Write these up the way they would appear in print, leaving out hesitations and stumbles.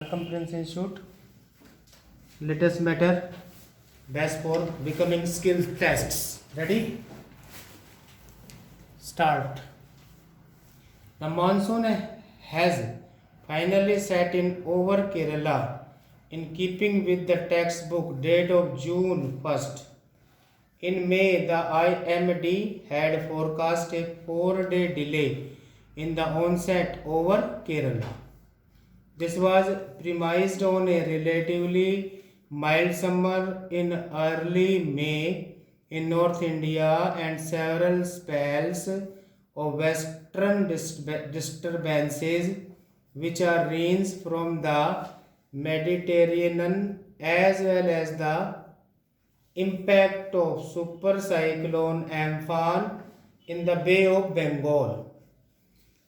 Circumference Institute. Latest matter. Best for becoming skill tests. Ready? Start. The monsoon has finally set in over Kerala in keeping with the textbook date of June 1st. In May, the IMD had forecast a 4-day delay in the onset over Kerala. This was premised on a relatively mild summer in early May in North India and several spells of western disturbances, which are rains from the Mediterranean as well as the impact of super cyclone Amphan in the Bay of Bengal.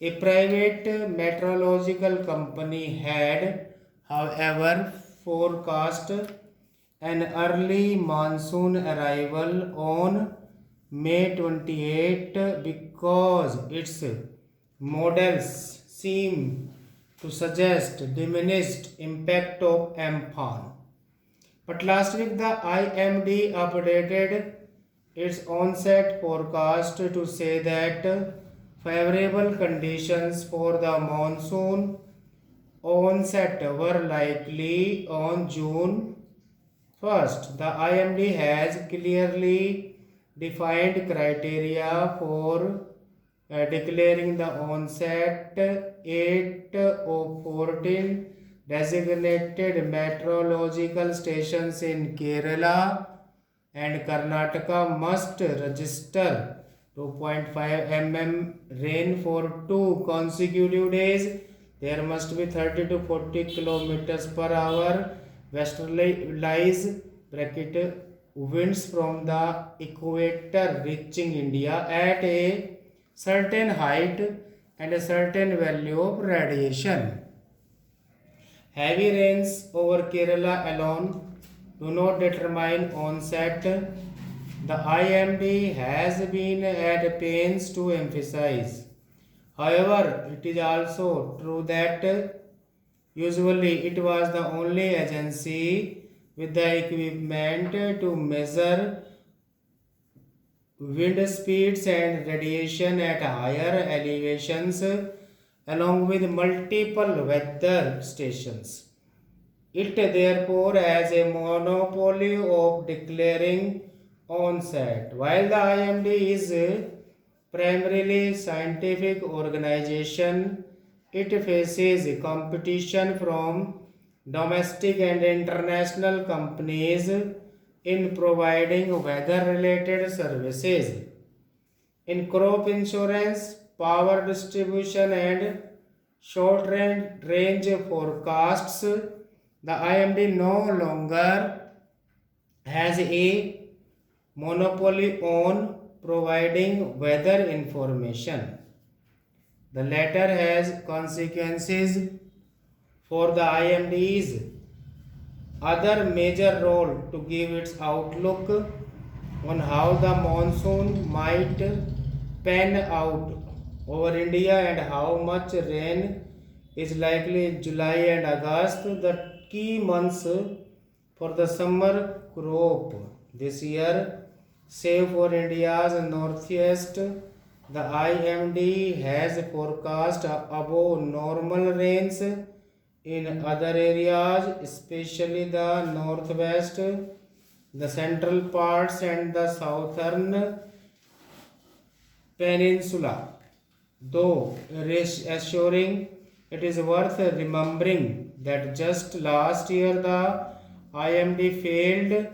A private meteorological company had, however, forecast an early monsoon arrival on May 28 because its models seem to suggest diminished impact of Amphan. But last week the IMD updated its onset forecast to say that favorable conditions for the monsoon onset were likely on June 1st. The IMD has clearly defined criteria for declaring the onset. 8 of 14 designated meteorological stations in Kerala and Karnataka must register 2.5 mm rain for 2 consecutive days. There must be 30 to 40 kilometers per hour westerlies winds from the equator reaching India at a certain height and a certain value of radiation. Heavy rains over Kerala alone do not determine onset. The IMD has been at pains to emphasize. However, it is also true that usually it was the only agency with the equipment to measure wind speeds and radiation at higher elevations along with multiple weather stations. It therefore has a monopoly of declaring onset. While the IMD is a primarily scientific organization, it faces competition from domestic and international companies in providing weather-related services. In crop insurance, power distribution and short range forecasts, the IMD no longer has a monopoly on providing weather information. The latter has consequences for the IMD's other major role to give its outlook on how the monsoon might pan out over India and how much rain is likely in July and August, the key months for the summer crop this year. Save for India's northeast, the IMD has forecast above normal rains in other areas, especially the northwest, the central parts and the southern peninsula. Though reassuring, it is worth remembering that just last year the IMD failed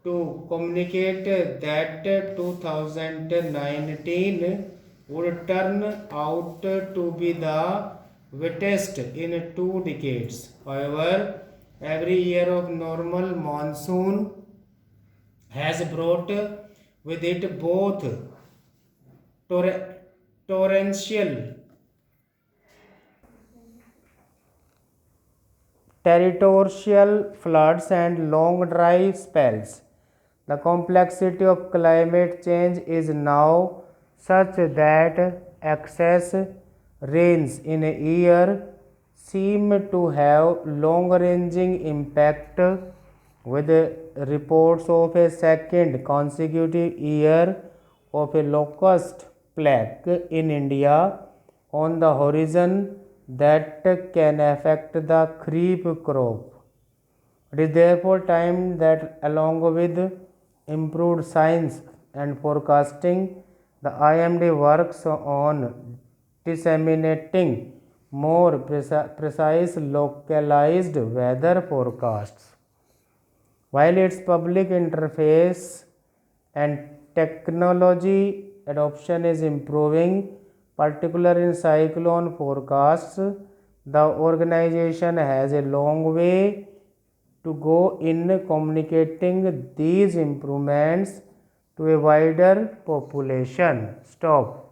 to communicate that 2019 would turn out to be the wettest in 2 decades. However, every year of normal monsoon has brought with it both torrential territorial floods and long dry spells. The complexity of climate change is now such that excess rains in a year seem to have long-ranging impact, with reports of a second consecutive year of a locust plague in India on the horizon that can affect the kharif crop. It is therefore time that, along with improved science and forecasting, the IMD works on disseminating more precise localized weather forecasts. While its public interface and technology adoption is improving, particularly in cyclone forecasts, the organization has a long way to go in communicating these improvements to a wider population. Stop.